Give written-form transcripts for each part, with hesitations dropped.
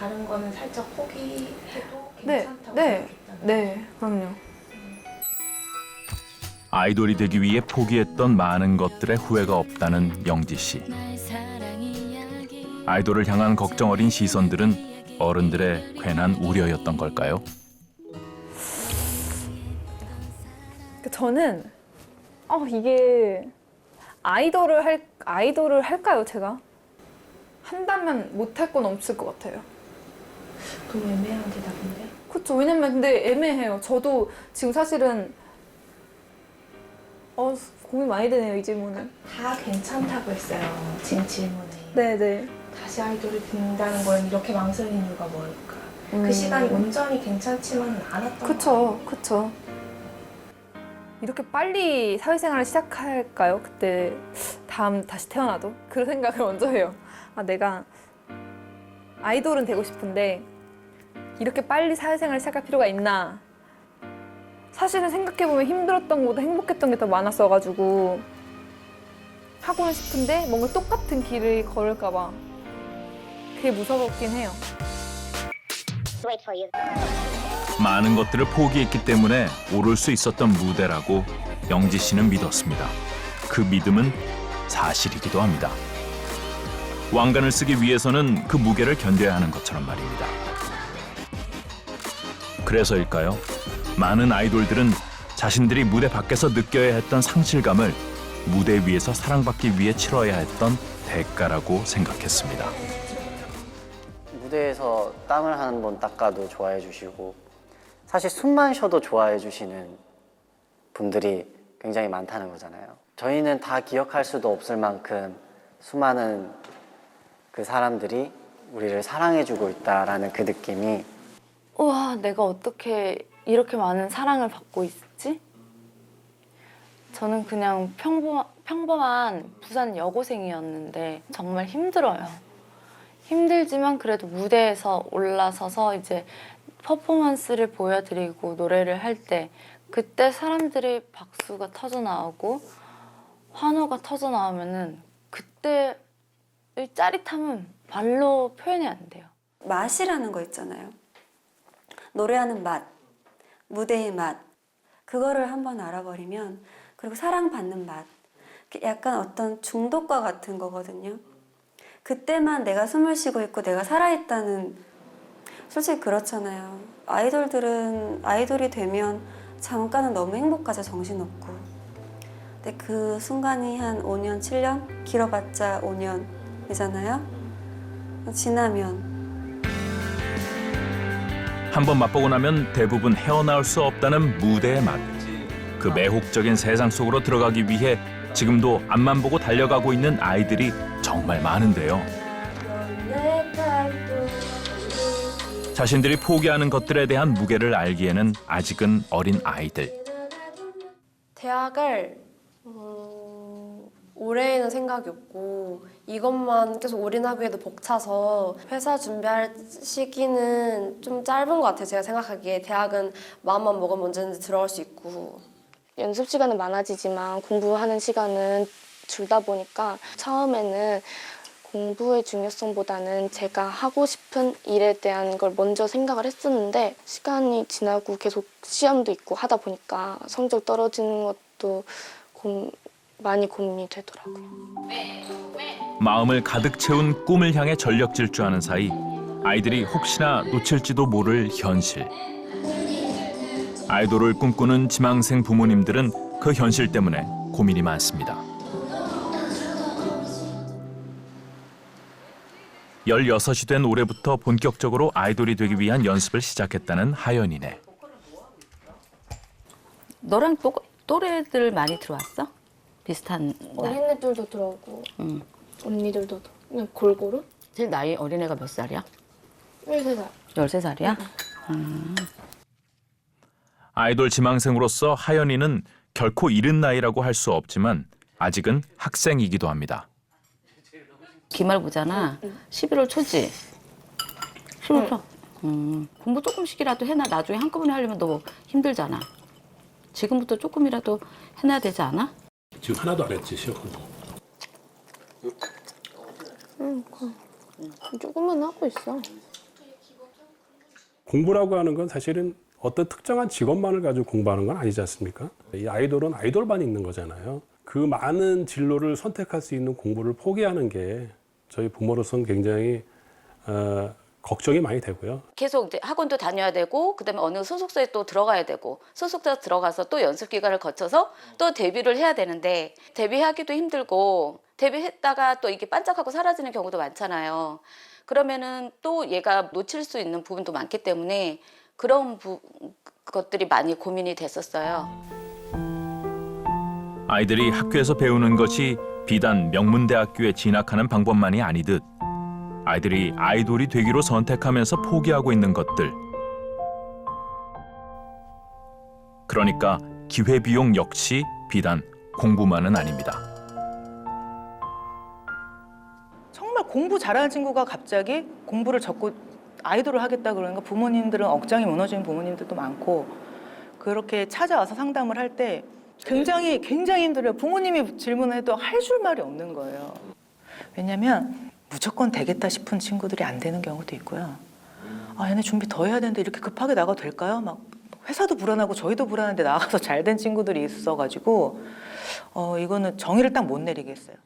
다른 거는 살짝 포기해도 네, 괜찮다고 네, 생각했다는 네, 그럼요. 아이돌이 되기 위해 포기했던 많은 것들의 후회가 없다는 영지 씨. 아이돌을 향한 걱정 어린 시선들은 어른들의 괜한 우려였던 걸까요? 저는 이게 아이돌을 할까요, 제가? 한다면 못할 건 없을 것 같아요. 너무 애매한 대답인데. 그렇죠. 왜냐면 근데 애매해요. 저도 지금 사실은 고민 많이 되네요, 이 질문은. 다 괜찮다고 했어요. 지금 질문에. 네네. 다시 아이돌이 된다는 건 이렇게 망설이는 이유가 뭘까? 그 시간이 온전히 괜찮지만은 않았던 그쵸, 그쵸. 이렇게 빨리 사회생활을 시작할까요? 그때 다시 태어나도? 그런 생각을 먼저 해요. 내가 아이돌은 되고 싶은데 이렇게 빨리 사회생활을 시작할 필요가 있나? 사실은 생각해보면 힘들었던 것보다 행복했던 게 더 많았어가지고 하고는 싶은데 뭔가 똑같은 길을 걸을까 봐 그게 무섭긴 해요. 많은 것들을 포기했기 때문에 오를 수 있었던 무대라고 영지 씨는 믿었습니다. 그 믿음은 사실이기도 합니다. 왕관을 쓰기 위해서는 그 무게를 견뎌야 하는 것처럼 말입니다. 그래서일까요? 많은 아이돌들은 자신들이 무대 밖에서 느껴야 했던 상실감을 무대 위에서 사랑받기 위해 치러야 했던 대가라고 생각했습니다. 무대에서 땀을 한 번 닦아도 좋아해 주시고 사실 숨만 쉬어도 좋아해 주시는 분들이 굉장히 많다는 거잖아요. 저희는 다 기억할 수도 없을 만큼 수많은 그 사람들이 우리를 사랑해주고 있다라는 그 느낌이 우와, 내가 어떻게 이렇게 많은 사랑을 받고 있지? 저는 그냥 평범한 부산 여고생이었는데 정말 힘들어요. 힘들지만 그래도 무대에서 올라서서 이제 퍼포먼스를 보여드리고 노래를 할 때 그때 사람들이 박수가 터져 나오고 환호가 터져 나오면은 그때의 짜릿함은 말로 표현이 안 돼요. 맛이라는 거 있잖아요. 노래하는 맛, 무대의 맛, 그거를 한번 알아버리면, 그리고 사랑받는 맛, 약간 어떤 중독과 같은 거거든요. 그때만 내가 숨을 쉬고 있고 내가 살아있다는, 솔직히 그렇잖아요. 아이돌이 되면 잠깐은 너무 행복하죠, 정신없고. 근데 그 순간이 한 5년, 7년? 길어봤자 5년이잖아요. 지나면 한번 맛보고 나면 대부분 헤어나올 수 없다는 무대의 맛. 그 매혹적인 세상 속으로 들어가기 위해 지금도 앞만 보고 달려가고 있는 아이들이 정말 많은데요. 자신들이 포기하는 것들에 대한 무게를 알기에는 아직은 어린 아이들. 대학을 올해에는 생각이 없고 이것만 계속 올인하기에도 벅차서 회사 준비할 시기는 좀 짧은 것 같아요. 제가 생각하기에 대학은 마음만 먹으면 언제든지 들어갈 수 있고 연습 시간은 많아지지만 공부하는 시간은 줄다 보니까 처음에는 공부의 중요성보다는 제가 하고 싶은 일에 대한 걸 먼저 생각을 했었는데 시간이 지나고 계속 시험도 있고 하다 보니까 성적 떨어지는 것도 많이 고민이 되더라고요. 마음을 가득 채운 꿈을 향해 전력 질주하는 사이 아이들이 혹시나 놓칠지도 모를 현실. 아이돌을 꿈꾸는 지망생 부모님들은 그 현실 때문에 고민이 많습니다. 16이 된 올해부터 본격적으로 아이돌이 되기 위한 연습을 시작했다는 하연이네. 너랑 또래들 많이 들어왔어? 비슷한 나이? 어린애들도 들어오고 언니들도 그냥 골고루 제일 나이 어린 애가 몇 살이야? 13살 13살이야? 아이돌 지망생으로서 하연이는 결코 이른 나이라고 할 수 없지만 아직은 학생이기도 합니다. 기말고잖아. 11월 초지? 11월 초? 공부 조금씩이라도 해놔. 나중에 한꺼번에 하려면 너 힘들잖아. 지금부터 조금이라도 해놔야 되지 않아? 지금 하나도 안 했지, 시험 공부. 조금만 하고 있어. 공부라고 하는 건 사실은 어떤 특정한 직업만을 가지고 공부하는 건 아니지 않습니까? 이 아이돌은 아이돌만 있는 거잖아요. 그 많은 진로를 선택할 수 있는 공부를 포기하는 게 저희 부모로서는 굉장히 걱정이 많이 되고요. 계속 이제 학원도 다녀야 되고 그다음에 어느 소속사에 또 들어가야 되고 소속사 들어가서 또 연습 기간을 거쳐서 또 데뷔를 해야 되는데 데뷔하기도 힘들고 데뷔했다가 또 이게 반짝하고 사라지는 경우도 많잖아요. 그러면은 또 얘가 놓칠 수 있는 부분도 많기 때문에 그런 것들이 많이 고민이 됐었어요. 아이들이 학교에서 배우는 것이 비단 명문대학교에 진학하는 방법만이 아니듯 아이들이 아이돌이 되기로 선택하면서 포기하고 있는 것들. 그러니까 기회비용 역시 비단 공부만은 아닙니다. 정말 공부 잘하는 친구가 갑자기 공부를 접고 아이돌을 하겠다 그러니까 부모님들은 억장이 무너지는 부모님들도 많고 그렇게 찾아와서 상담을 할 때 굉장히 힘들어요. 부모님이 질문을 해도 할 줄 말이 없는 거예요. 왜냐면 무조건 되겠다 싶은 친구들이 안 되는 경우도 있고요. 아, 얘네 준비 더 해야 되는데 이렇게 급하게 나가도 될까요? 막 회사도 불안하고 저희도 불안한데 나가서 잘 된 친구들이 있어가지고 이거는 정의를 딱 못 내리겠어요.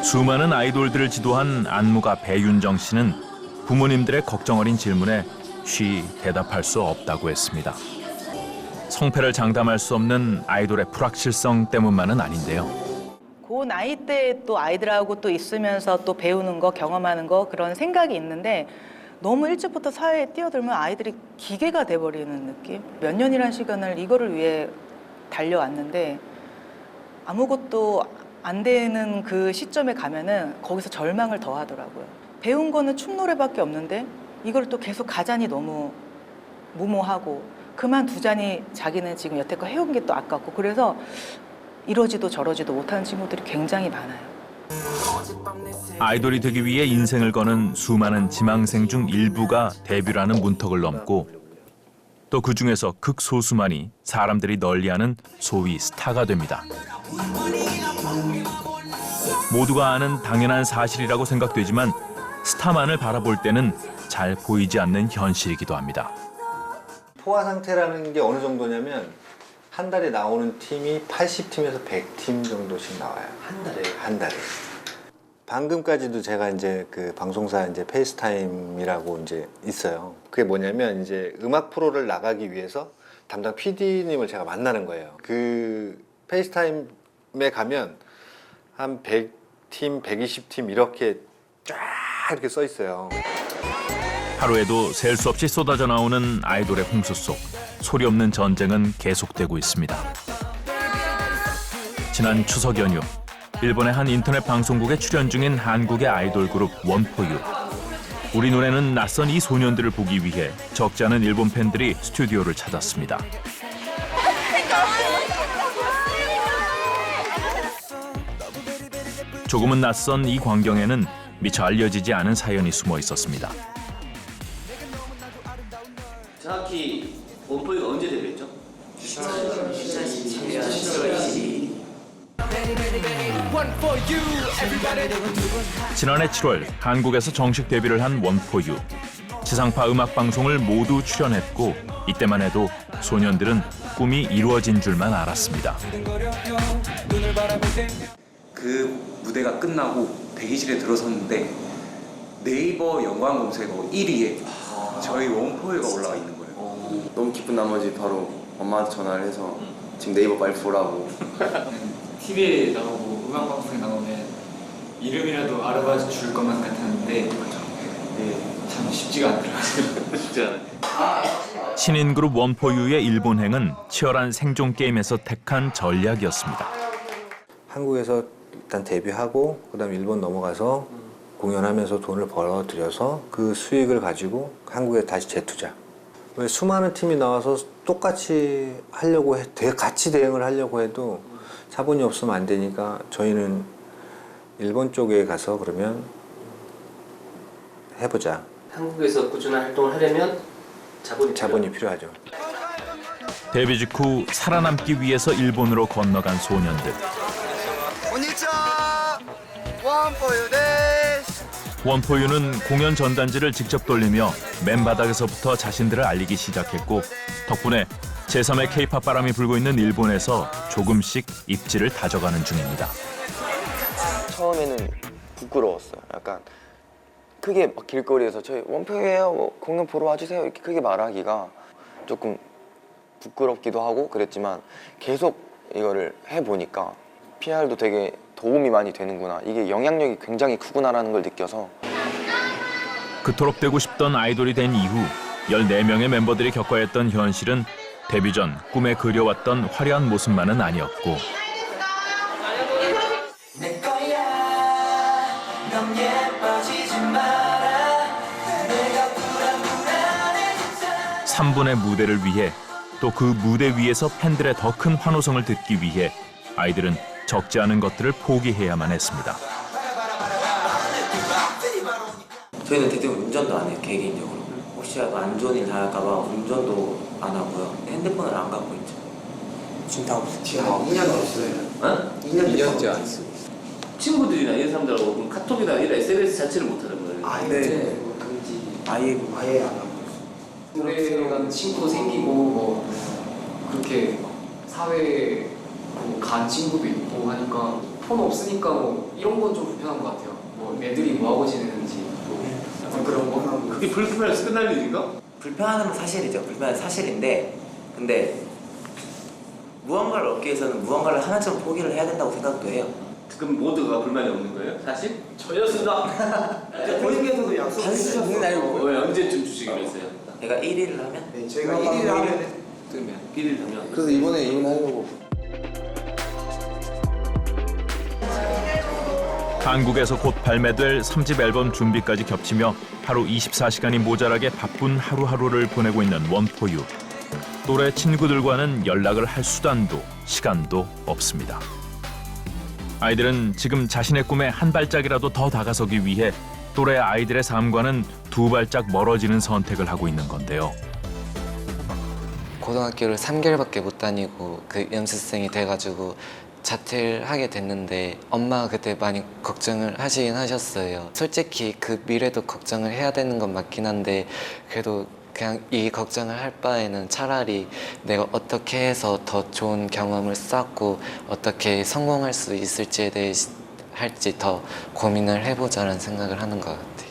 수많은 아이돌들을 지도한 안무가 배윤정 씨는 부모님들의 걱정 어린 질문에 쉬 대답할 수 없다고 했습니다. 성패를 장담할 수 없는 아이돌의 불확실성 때문만은 아닌데요. 그 나이 때 또 아이들하고 또 있으면서 또 배우는 거, 경험하는 거 그런 생각이 있는데 너무 일찍부터 사회에 뛰어들면 아이들이 기계가 돼버리는 느낌? 몇 년이라는 시간을 이거를 위해 달려왔는데 아무것도 안 되는 그 시점에 가면은 거기서 절망을 더 하더라고요. 배운 거는 춤 노래밖에 없는데 이걸 또 계속 가자니 너무 무모하고 그만두자니 자기는 지금 여태껏 해온 게 또 아깝고 그래서 이러지도 저러지도 못하는 친구들이 굉장히 많아요. 아이돌이 되기 위해 인생을 거는 수많은 지망생 중 일부가 데뷔라는 문턱을 넘고 또 그중에서 극소수만이 사람들이 널리하는 소위 스타가 됩니다. 모두가 아는 당연한 사실이라고 생각되지만 스타만을 바라볼 때는 잘 보이지 않는 현실이기도 합니다. 포화 상태라는 게 어느 정도냐면 한 달에 나오는 팀이 80팀에서 100팀 정도씩 나와요. 한 달에? 한 달에. 방금까지도 제가 이제 그 방송사 이제 페이스타임이라고 이제 있어요. 그게 뭐냐면 이제 음악 프로를 나가기 위해서 담당 PD님을 제가 만나는 거예요. 그 페이스타임에 가면 한 100팀, 120팀 이렇게 쫙 이렇게 써 있어요. 하루에도 셀 수 없이 쏟아져 나오는 아이돌의 홍수 속 소리 없는 전쟁은 계속되고 있습니다. 지난 추석 연휴, 일본의 한 인터넷 방송국에 출연 중인 한국의 아이돌 그룹 원포유. 우리 눈에는 낯선 이 소년들을 보기 위해 적지 않은 일본 팬들이 스튜디오를 찾았습니다. 조금은 낯선 이 광경에는 미처 알려지지 않은 사연이 숨어 있었습니다. 정확히 원포유가 언제 데뷔했죠? 지난해 7월 한국에서 정식 데뷔를 한 원포유. 지상파 음악 방송을 모두 출연했고 이때만 해도 소년들은 꿈이 이루어진 줄만 알았습니다. 그 무대가 끝나고 대기실에 들어섰는데 네이버 연관 검색어 1위에 저희 원포유가 올라와 있는 거예요. 너무 기쁜 나머지 바로 엄마한테 전화를 해서 지금 네이버 빨리 보라고. TV에 나오고 음악방송에 나오면 이름이라도 알아봐 줄 것만 같았는데 참 쉽지가 않더라고요. 쉽지 않아요. 신인 그룹 원포유의 일본행은 치열한 생존 게임에서 택한 전략이었습니다. 한국에서 일단 데뷔하고 그다음에 일본 넘어가서 공연하면서 돈을 벌어들여서 그 수익을 가지고 한국에 다시 재투자. 왜 수많은 팀이 나와서 똑같이 하려고 같이 대응을 하려고 해도 자본이 없으면 안 되니까 저희는 일본 쪽에 가서 그러면 해보자. 한국에서 꾸준한 활동을 하려면 자본이 필요하죠. 데뷔 직후 살아남기 위해서 일본으로 건너간 소년들. konnichiwa. 원포유 데스. 원포유는 공연 전단지를 직접 돌리며 맨바닥에서부터 자신들을 알리기 시작했고 덕분에 제3의 K-팝 바람이 불고 있는 일본에서 조금씩 입지를 다져가는 중입니다. 처음에는 부끄러웠어요. 약간 크게 막 길거리에서 저희 원표예요, 뭐 공연 보러 와주세요 이렇게 크게 말하기가 조금 부끄럽기도 하고 그랬지만 계속 이거를 해보니까 PR도 되게 도움이 많이 되는구나, 이게 영향력이 굉장히 크구나라는 걸 느껴서. 그토록 되고 싶던 아이돌이 된 이후 14명의 멤버들이 겪어야 했던 현실은 데뷔 전 꿈에 그려왔던 화려한 모습만은 아니었고 3분의 무대를 위해 또 그 무대 위에서 팬들의 더 큰 환호성을 듣기 위해 아이들은 적지 않은 것들을 포기해야만 했습니다. 저희는 대부분 운전도 안 해요, 개개인적으로. 혹시 안 좋은 일 당할까 봐 운전도 안 하고요. 핸드폰을 안 갖고 있죠. 지금 다 없어요. 지금 2년 없어요. 어? 2년째 안 쓰고. 친구들이나 이런 사람들하고 카톡이나 이런 SNS 자체를 못 하는 거예요. 아, 네. 금지. 아예 안 하고. 노래가 친구 생기고 뭐 그렇게 사회에 간 친구도 있고 하니까 폰 없으니까 뭐 이런 건 좀 불편한 것 같아요. 뭐 애들이 뭐 하고 지내는지 또 그런 거. 그게 불편해서 끝날 일인가? 불편한 건 사실이죠. 불편한 사실인데 근데 무언가를 얻기 위해서는 무언가를 하나쯤 포기를 해야 된다고 생각도 해요. 그럼 모두가 불만이 없는 거예요? 사실? 저였습니다. 본인께서도 약속해주셨어요. 왜 언제쯤 주시기로 했어요? 내가 1위를 하면? 네, 저희가 1위를 하면 뜨면 1위를 하면. 그래서 이번에 이혼하려고. 한국에서 곧 발매될 3집 앨범 준비까지 겹치며 하루 24시간이 모자라게 바쁜 하루하루를 보내고 있는 원포유. 또래 친구들과는 연락을 할 수단도 시간도 없습니다. 아이들은 지금 자신의 꿈에 한 발짝이라도 더 다가서기 위해 또래 아이들의 삶과는 두 발짝 멀어지는 선택을 하고 있는 건데요. 고등학교를 3개월밖에 못 다니고 그 연습생이 돼가지고 자퇴를 하게 됐는데 엄마가 그때 많이 걱정을 하시긴 하셨어요. 솔직히 그 미래도 걱정을 해야 되는 건 맞긴 한데 그래도 그냥 이 걱정을 할 바에는 차라리 내가 어떻게 해서 더 좋은 경험을 쌓고 어떻게 성공할 수 있을지에 대해 할지 더 고민을 해보자는 생각을 하는 것 같아요.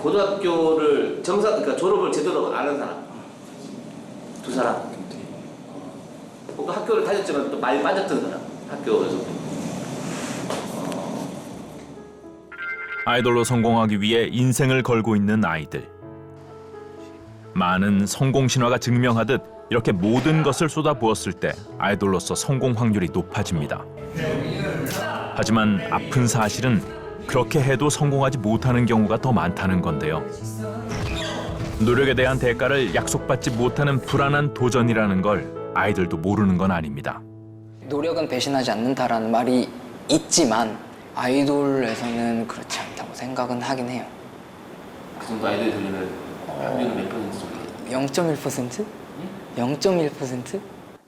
고등학교를 그러니까 졸업을 제대로 안 한 사람 두 사람. 뭔가 학교를 다녔지만 또 많이 빠졌던 사람 학교에서. 아이돌로 성공하기 위해 인생을 걸고 있는 아이들. 많은 성공 신화가 증명하듯 이렇게 모든 것을 쏟아부었을 때 아이돌로서 성공 확률이 높아집니다. 하지만 아픈 사실은 그렇게 해도 성공하지 못하는 경우가 더 많다는 건데요. 노력에 대한 대가를 약속받지 못하는 불안한 도전이라는 걸 아이들도 모르는 건 아닙니다. 노력은 배신하지 않는다라는 말이 있지만 아이돌에서는 그렇지 않다고 생각은 하긴 해요. 그 정도 아이돌이 되려면 평균은 몇 퍼센트 정도? 0.1%? 0.1%?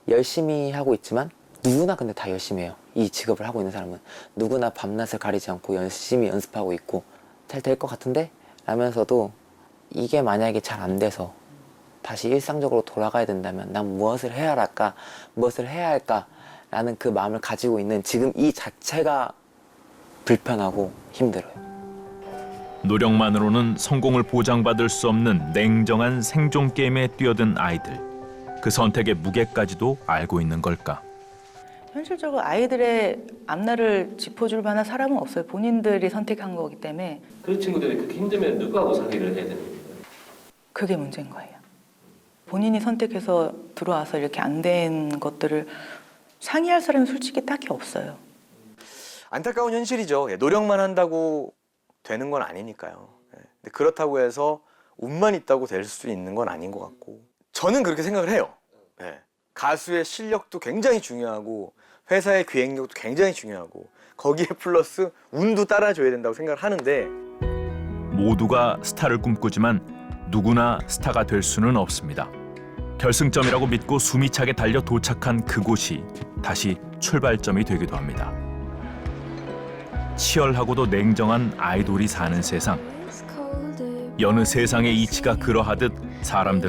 열심히 하고 있지만 누구나 근데 다 열심히 해요. 이 직업을 하고 있는 사람은 누구나 밤낮을 가리지 않고 열심히 연습하고 있고 잘 될 것 같은데? 라면서도 이게 만약에 잘 안 돼서 다시 일상적으로 돌아가야 된다면 난 무엇을 해야 할까? 무엇을 해야 할까? 라는 그 마음을 가지고 있는 지금 이 자체가 불편하고 힘들어요. 노력만으로는 성공을 보장받을 수 없는 냉정한 생존 게임에 뛰어든 아이들. 그 선택의 무게까지도 알고 있는 걸까? 현실적으로 아이들의 앞날을 짚어줄 만한 사람은 없어요. 본인들이 선택한 거기 때문에. 그 친구들이 그렇게 힘들면 누구하고 상의를 해야 되는 거예요? 그게 문제인 거예요. 본인이 선택해서 들어와서 이렇게 안 된 것들을 상의할 사람이 솔직히 딱히 없어요. 안타까운 현실이죠. 노력만 한다고 되는 건 아니니까요. 근데 그렇다고 해서 운만 있다고 될 수 있는 건 아닌 것 같고 저는 그렇게 생각을 해요. 가수의 실력도 굉장히 중요하고 회사의 기획력도 굉장히 중요하고 거기에 플러스 운도 따라줘야 된다고 생각을 하는데 모두가 스타를 꿈꾸지만 누구나 스타가 될 수는 없습니다. 결승점이라고 믿고 숨이 차게 달려 도착한 그곳이 다시 출발점이 되기도 합니다. 치열하고도 냉정한 아이돌이 사는 세상. 여느 세상의 이치가 그러하듯 사람들은